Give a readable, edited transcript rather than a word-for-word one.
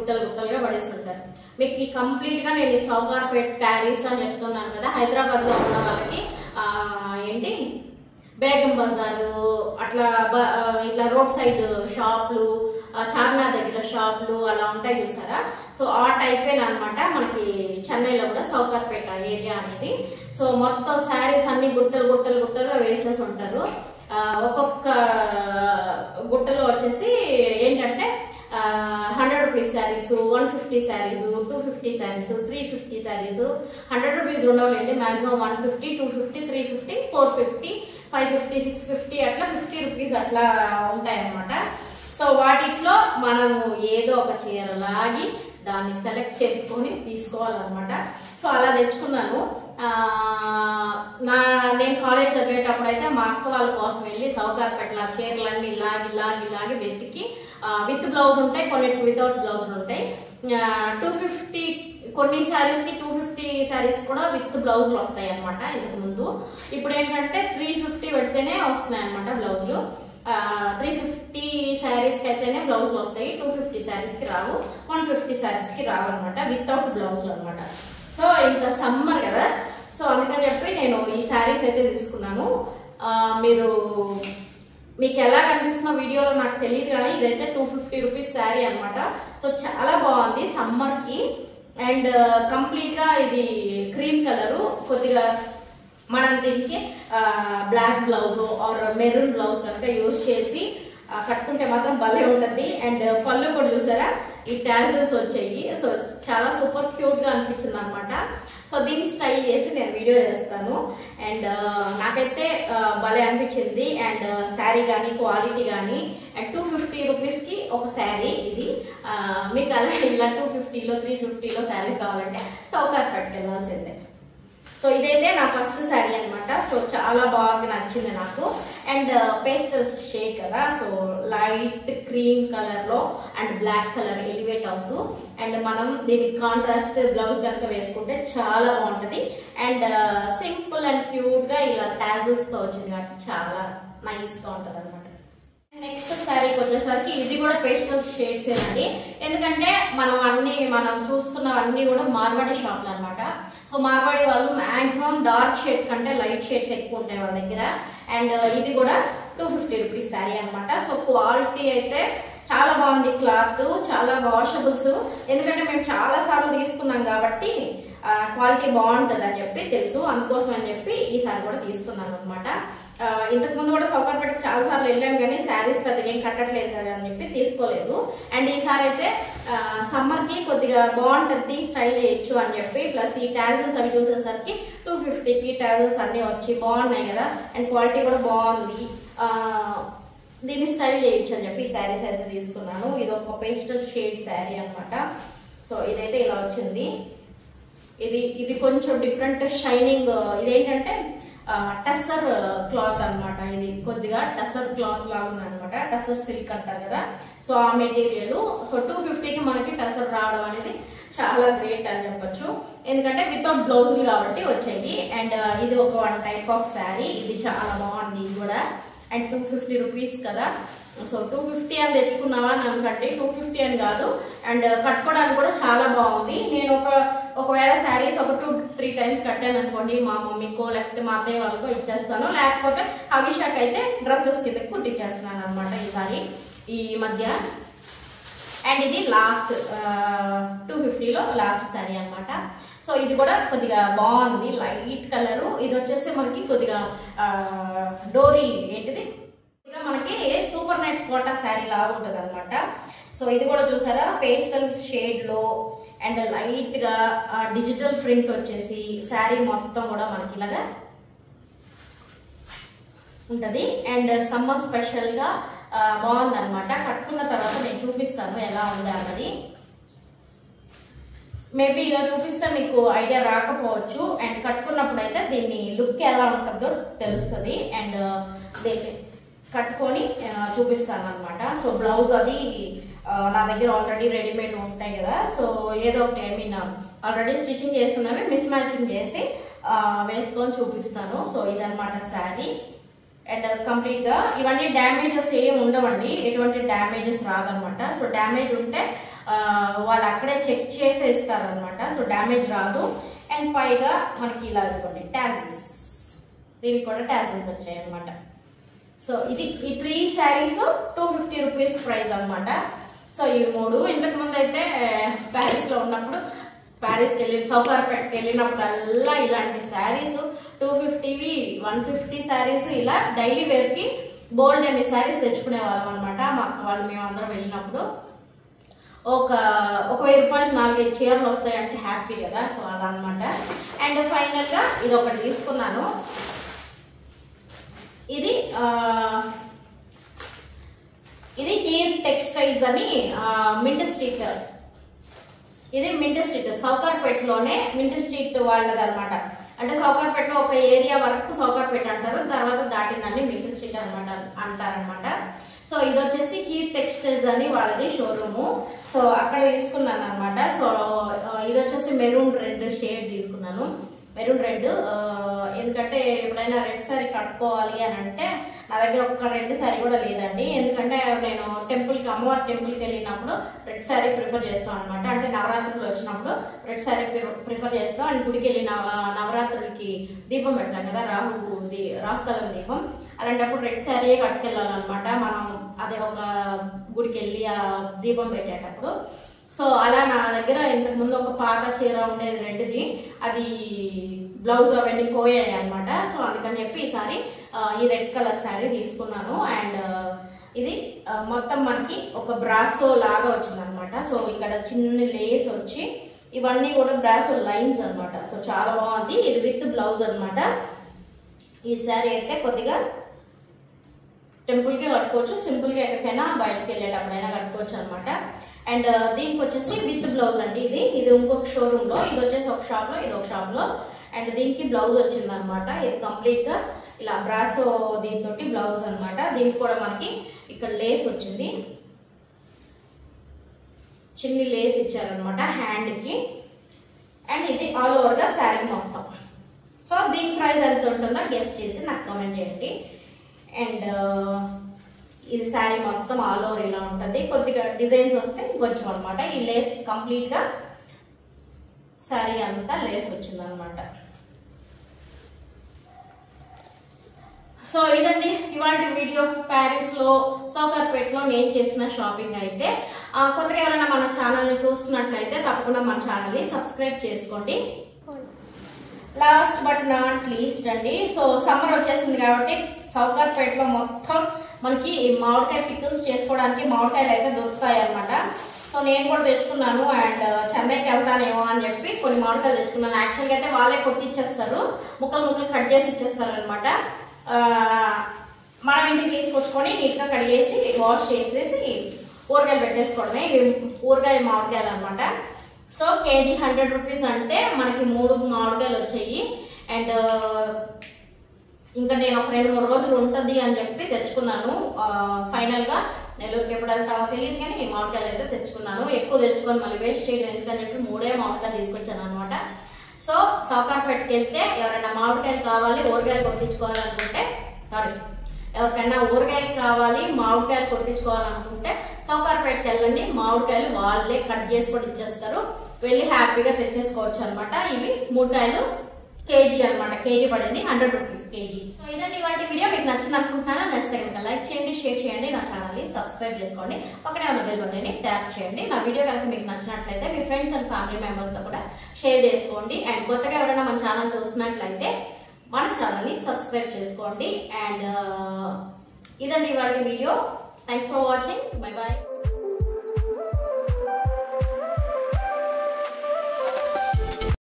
గుట్టలు గుట్టలుగా పడేస్తుంటారు. మీకు ఈ కంప్లీట్గా నేను ఈ సౌకార్పేట్ ప్యారిస్ అని చెప్తున్నాను కదా, హైదరాబాద్లో ఉన్న వాళ్ళకి ఏంటి బేగం బజారు అట్లా ఇట్లా రోడ్ సైడ్ షాపులు, చార్మినార్ దగ్గర షాపులు అలా ఉంటాయి చూసారా. సో ఆ టైపేనమాట మనకి చెన్నైలో కూడా సౌకార్పేట ఏరియా అనేది. సో మొత్తం శారీస్ అన్ని గుట్టలు గుట్టలు గుట్టలుగా వేసేసి ఉంటారు. ఒక్కొక్క గుట్టలో వచ్చేసి ఏంటంటే 100 రూపీస్ శారీస్, 150 శారీస్, 250 శారీస్, 350 శారీస్, 100 రూపీస్ ఉండవులేండి, మాక్సిమం 150, 250, 350, 450, 550, 650 అట్లా 50 రూపీస్ అట్లా ఉంటాయి అన్నమాట. సో వాటిలో మనము ఏదో ఒక చీర లాగి దాన్ని సెలెక్ట్ చేసుకొని తీసుకోవాలన్నమాట. సో అలా తెచ్చుకున్నాను. నేను కాలేజ్ చదివేటప్పుడు అయితే మా అక్క వాళ్ళ కోసం వెళ్ళి సౌకార్పేటలో చీరలన్నీ ఇలాగి వెతికి విత్ బ్లౌజ్ ఉంటాయి, కొన్నిటికి వితౌట్ బ్లౌజ్ ఉంటాయి. 250 కొన్ని శారీస్కి 250 శారీస్ కూడా విత్ బ్లౌజులు వస్తాయి అనమాట ఇంతకు ముందు. ఇప్పుడు ఏంటంటే 350 పెడితేనే వస్తున్నాయి అనమాట బ్లౌజులు. 350 శారీస్కి అయితేనే బ్లౌజులు వస్తాయి, 250 శారీస్కి రావు, 150 శారీస్కి రావు అనమాట వితౌట్ బ్లౌజులు అనమాట. సో ఇంకా సమ్మర్ కదా, సో అందుకని చెప్పి నేను ఈ శారీస్ అయితే తీసుకున్నాను. మీకు ఎలా కనిపిస్తున్న వీడియోలో నాకు తెలియదు కానీ ఇదైతే 250 రూపీస్ శారీ అనమాట. సో చాలా బాగుంది సమ్మర్కి. అండ్ కంప్లీట్గా ఇది క్రీమ్ కలరు, కొద్దిగా మనం దీనికి black blouse or maroon blouse కనుక యూజ్ చేసి కట్టుకుంటే మాత్రం భలే ఉంటుంది. అండ్ పళ్ళు కూడా చూసారా ఈ టాజిల్స్ వచ్చాయి. సో చాలా సూపర్ క్యూట్గా అనిపించింది అనమాట. సో దీన్ని స్టైల్ చేసి నేను వీడియో చేస్తాను. అండ్ నాకైతే భలే అనిపించింది. అండ్ శారీ కానీ క్వాలిటీ కానీ, అండ్ 250 రూపీస్కి ఒక శారీ ఇది. మీకు అలా ఇలా 250లో 350లో శారీస్ కావాలంటే సౌకార్పేటకి వెళ్ళాల్సిందే. సో ఇదైతే నా ఫస్ట్ శారీ అనమాట. సో చాలా బాగా నచ్చింది నాకు. అండ్ పేస్టల్ షేడ్ కదా, సో లైట్ క్రీమ్ కలర్లో అండ్ బ్లాక్ కలర్ ఎలివేట్ అవుతూ, అండ్ మనం దీనికి కాంట్రాస్ట్ బ్లౌజ్ కనుక వేసుకుంటే చాలా బాగుంటుంది. అండ్ సింపుల్ అండ్ క్యూట్గా ఇలా టాజిల్స్తో వచ్చింది కాబట్టి చాలా నైస్గా ఉంటుంది అనమాట. నెక్స్ట్ శారీకి వచ్చేసరికి ఇది కూడా పేస్టల్ షేడ్స్ ఏనండి. ఎందుకంటే మనం చూస్తున్నవన్నీ కూడా మార్వాడి షాప్లు అనమాట. సో మార్వాడి వాళ్ళు మాక్సిమం డార్క్ షేడ్స్ కంటే లైట్ షేడ్స్ ఎక్కువ ఉంటాయి వాళ్ళ దగ్గర. అండ్ ఇది కూడా 250 రూపీస్ శారీ అనమాట. సో క్వాలిటీ అయితే చాలా బాగుంది, క్లాత్ చాలా వాషబుల్స్. ఎందుకంటే మేము చాలా సార్లు తీసుకున్నాం కాబట్టి క్వాలిటీ బాగుంటుంది అని చెప్పి తెలుసు, అందుకోసం అని చెప్పి ఈసారి కూడా తీసుకున్నాను అనమాట. ఇంతకుముందు కూడా సౌకార్పేటకి చాలా సార్లు వెళ్ళాం కానీ శారీస్ పెద్దగా ఏం కట్టట్లేదు కదా అని చెప్పి తీసుకోలేదు. అండ్ ఈసారి అయితే సమ్మర్కి కొద్దిగా బాగుంటుంది, స్టైల్ చేయొచ్చు అని చెప్పి, ప్లస్ ఈ టాజిల్స్ అవి చూసేసరికి 250కి టాజిల్స్ అన్నీ వచ్చి బాగున్నాయి కదా, అండ్ క్వాలిటీ కూడా బాగుంది, దీన్ని స్టైల్ చేయొచ్చు అని చెప్పి ఈ శారీస్ అయితే తీసుకున్నాను. ఇది ఒక పేస్టల్ షేడ్ శారీ అనమాట. సో ఇదైతే ఇలా వచ్చింది. ఇది కొంచెం డిఫరెంట్ షైనింగ్. ఇదేంటంటే టస్సర్ క్లాత్ అనమాట. ఇది కొద్దిగా టస్సర్ క్లాత్ లాగా ఉంది అనమాట. టస్సర్ సిల్క్ అంటారు కదా, సో ఆ మెటీరియల్. సో 250కి మనకి టస్సర్ రావడం అనేది చాలా గ్రేట్ అని చెప్పొచ్చు, ఎందుకంటే వితౌట్ బ్లౌజులు కాబట్టి వచ్చాయి. అండ్ ఇది ఒక వన్ టైప్ ఆఫ్ శారీ. ఇది చాలా బాగుంది ఇది కూడా. అండ్ 250 రూపీస్ కదా, సో 250 అని తెచ్చుకున్నావా అని అనుకంటే 250 అని కాదు. అండ్ కట్టుకోవడానికి కూడా చాలా బాగుంది. నేను ఒకవేళ శారీస్ ఒక 2-3 టైమ్స్ కట్టాను అనుకోండి, మా మమ్మీకో లేకపోతే మా అత్తయ్య వాళ్ళకో ఇచ్చేస్తాను, లేకపోతే అభిషాక్ అయితే డ్రెస్సెస్ కింద కుట్టిచ్చేస్తున్నాను అనమాట ఈసారి ఈ మధ్య. అండ్ ఇది లాస్ట్ 250లో లాస్ట్ శారీ అనమాట. సో ఇది కూడా కొద్దిగా బాగుంది, లైట్ కలరు. ఇది వచ్చేసి మనకి కొద్దిగా డోరీ ఏంటిది మనకి సూపర్ నెట్ కోటా శారీ లాగా ఉంటుంది అనమాట. సో ఇది కూడా చూసారా పేస్టల్ షేడ్ లో అండ్ లైట్ గా డిజిటల్ ప్రింట్ వచ్చేసి శారీ మొత్తం కూడా మనకి ఇలాగా ఉంటది. అండ్ సమ్మర్ స్పెషల్ గా బాగుంది అనమాట. కట్టుకున్న తర్వాత నేను చూపిస్తాను ఎలా ఉంది అన్నది. మేబీ ఇలా చూపిస్తే మీకు ఐడియా రాకపోవచ్చు. అండ్ కట్టుకున్నప్పుడు అయితే దీన్ని లుక్ ఎలా ఉంటుందో తెలుస్తుంది. అండ్ కట్టుకొని చూపిస్తాను అనమాట. సో బ్లౌజ్ అది నా దగ్గర ఆల్రెడీ రెడీమేడ్ ఉంటాయి కదా, సో ఏదో ఒకటి ఆల్రెడీ స్టిచ్చింగ్ చేస్తున్నవి మిస్ మ్యాచింగ్ చేసి వేసుకొని చూపిస్తాను. సో ఇదనమాట శారీ. అండ్ కంప్లీట్గా ఇవన్నీ డ్యామేజెస్ ఏమి ఉండవండి, ఎటువంటి డ్యామేజెస్ రాదనమాట. సో డ్యామేజ్ ఉంటే వాళ్ళు అక్కడే చెక్ చేసే ఇస్తారనమాట. సో డ్యామేజ్ రాదు. అండ్ పైగా మనకి ఇలా ఇవ్వండి టాజిల్స్, దీనికి కూడా టాజిల్స్ వచ్చాయి అనమాట. సో ఈ 3 శారీస్ 250 రూపీస్ ప్రైస్ అనమాట. సో ఈ 3 ఇంతకు ముందు అయితే ప్యారిస్లో ఉన్నప్పుడు, ప్యారిస్కి సౌకార్పేటకి వెళ్ళినప్పుడల్లా ఇలాంటి శారీస్ 250వి 150 శారీస్ ఇలా డైలీ వేర్కి బోల్డ్ అనే శారీస్ తెచ్చుకునే వాళ్ళం అనమాట. మా అక్క వాళ్ళు మేమందరం వెళ్ళినప్పుడు ఒక 1000 రూపాయలు 4-5 చీరలు వస్తాయంటే హ్యాపీ కదా. సో అలా అనమాట. అండ్ ఫైనల్గా ఇది ఒకటి తీసుకున్నాను. ఇది హీర్ టెక్స్టైల్స్ అని మింట్ స్ట్రీట్, ఇది మింట్ స్ట్రీట్ సౌకార్పేటలోనే మింట్ స్ట్రీట్ వాళ్ళది అనమాట. అంటే సౌకార్పేటలో ఒక ఏరియా వరకు సౌకార్పేట అంటారు, తర్వాత దాటిందని మింట్ స్ట్రీట్ అనమాట అంటారనమాట. సో ఇది వచ్చేసి హీర్ టెక్స్టైల్స్ అని వాళ్ళది షోరూము. సో అక్కడ తీసుకున్నాను అనమాట. సో ఇది వచ్చేసి మెరూన్ రెడ్ షేడ్ తీసుకున్నాను. మెరూన్ రెడ్ ఎందుకంటే ఎప్పుడైనా రెడ్ శారీ కట్టుకోవాలి అని అంటే నా దగ్గర ఒక రెడ్ శారీ కూడా లేదండి. ఎందుకంటే నేను టెంపుల్కి, అమ్మవారి టెంపుల్కి వెళ్ళినప్పుడు రెడ్ శారీ ప్రిఫర్ చేస్తాం అనమాట. అంటే నవరాత్రులు వచ్చినప్పుడు రెడ్ శారీ ప్రిఫర్ చేస్తాం. అండ్ గుడికి వెళ్ళిన నవరాత్రులకి దీపం పెడతాం కదా, రాహుకాలం దీపం, అలాంటప్పుడు రెడ్ శారీయే కట్టుకెళ్ళాలన్నమాట మనం. అదే ఒక గుడికి వెళ్ళి ఆ దీపం పెట్టేటప్పుడు. సో అలా నా దగ్గర ఇంతకు ముందు ఒక పాత చీర ఉండేది రెడ్ది, అది బ్లౌజ్ అవన్నీ పోయాయి అనమాట. సో అందుకని చెప్పి ఈసారి ఈ రెడ్ కలర్ శారీ తీసుకున్నాను. అండ్ ఇది మొత్తం మనకి ఒక బ్రాసో లాగా వచ్చింది అనమాట. సో ఇక్కడ చిన్న లేస్ వచ్చి ఇవన్నీ కూడా బ్రాసో లైన్స్ అనమాట. సో చాలా బాగుంది. ఇది విత్ బ్లౌజ్ అనమాట. ఈ శారీ అయితే కొద్దిగా టెంపుల్కి కట్టుకోవచ్చు, సింపుల్గా ఎక్కడికైనా బయటకు వెళ్ళేటప్పుడైనా కట్టుకోవచ్చు అనమాట. అండ్ దీనికి వచ్చేసి విత్ బ్లౌజ్ అండి. ఇది ఇంకొక షోరూంలో, ఇది వచ్చేసి ఒక షాప్లో, ఇది ఒక షాప్లో. అండ్ దీనికి బ్లౌజ్ వచ్చింది అనమాట. ఇది కంప్లీట్గా ఇలా బ్రాసో దీంతో బ్లౌజ్ అనమాట. దీనికి కూడా మనకి ఇక్కడ లేస్ వచ్చింది, చిన్ని లేస్ ఇచ్చారనమాట హ్యాండ్కి. అండ్ ఇది ఆల్ ఓవర్గా శారీ మొత్తం. సో దీని ప్రైస్ ఎంత ఉంటుందో గెస్ చేసి నాకు కామెంట్ చేయండి. అండ్ ఇది శారీ మొత్తం ఆల్ ఓవర్ ఇలా ఉంటుంది. కొద్దిగా డిజైన్స్ వస్తే కొంచెం అనమాట. ఈ లేస్ కంప్లీట్గా శారీ అంతా లేస్ వచ్చింది అనమాట. సో ఇదండి ఇవాళ వీడియో. ప్యారిస్లో సౌకార్పేటలో నేను చేసిన షాపింగ్ అయితే. కొత్తగా ఎవరైనా మన ఛానల్ని చూస్తున్నట్లయితే తప్పకుండా మన ఛానల్ని సబ్స్క్రైబ్ చేసుకోండి. లాస్ట్ బట్ నాట్ లీస్ట్ అండి, సో సమ్మర్ వచ్చేసింది కాబట్టి సౌకార్పేటలో మొత్తం మనకి మామిడికాయ పికిల్స్ చేసుకోవడానికి మామిడికాయలు అయితే దొరుకుతాయి అనమాట. సో నేను కూడా తెచ్చుకున్నాను. అండ్ చెన్నైకి వెళ్తానేమో అని చెప్పి కొన్ని మామిడికాయలు తెచ్చుకున్నాను. యాక్చువల్గా అయితే వాళ్ళే కొట్టిచ్చేస్తారు, ముక్కలు కట్ చేసి ఇచ్చేస్తారు అనమాట. మనం ఇంటికి తీసుకొచ్చుకొని నీట్గా కడిగేసి వాష్ చేసేసి ఊరగాయలు పెట్టేసుకోవడమే. ఇవి ఊరగాయ మామిడికాయలు అనమాట. సో కేజీ 100 రూపీస్ అంటే మనకి 3 మామిడికాయలు వచ్చాయి. అండ్ ఇంకా నేను ఒక 2-3 రోజులు ఉంటుంది అని చెప్పి తెచ్చుకున్నాను. ఫైనల్గా నెల్లూరుకి ఎప్పుడు వెళ్తామో తెలియదు కానీ మామిడికాయలు అయితే తెచ్చుకున్నాను. ఎక్కువ తెచ్చుకొని మళ్ళీ వేస్ట్ చేయడం ఎందుకని చెప్పి 3 మామిడికాయలు తీసుకొచ్చాను అనమాట. సో సౌకార్పేటకి వెళ్తే ఎవరైనా మామిడికాయలు కావాలి, ఊరగాయలు కొట్టించుకోవాలనుకుంటే, ఎవరికైనా ఊరగాయలు కావాలి, మామిడికాయలు కొట్టించుకోవాలనుకుంటే సౌకార్పేటకి వెళ్ళండి. మామిడికాయలు వాళ్ళే కట్ చేసి కూడా ఇచ్చేస్తారు. వెళ్ళి హ్యాపీగా తెచ్చేసుకోవచ్చు అనమాట. ఇవి 3 కాయలు కేజీ అనమాట. కేజీ పడింది 100 రూపీస్ కేజీ. సో ఇదండి ఇవాళ వీడియో. మీకు నచ్చింది అనుకుంటున్నాను. నచ్చితే కనుక లైక్ చేయండి, షేర్ చేయండి, నా ఛానల్ని సబ్స్క్రైబ్ చేసుకోండి, పక్కనే ఉన్న బెల్ బటన్ని ట్యాప్ చేయండి. నా వీడియో కనుక మీకు నచ్చినట్లయితే మీ ఫ్రెండ్స్ అండ్ ఫ్యామిలీ మెంబర్స్తో కూడా షేర్ చేసుకోండి. అండ్ కొత్తగా ఎవరైనా మన ఛానల్ చూస్తున్నట్లయితే మన ఛానల్ని సబ్స్క్రైబ్ చేసుకోండి. అండ్ ఇదండి ఇవాళ video. Thanks for watching. Bye bye.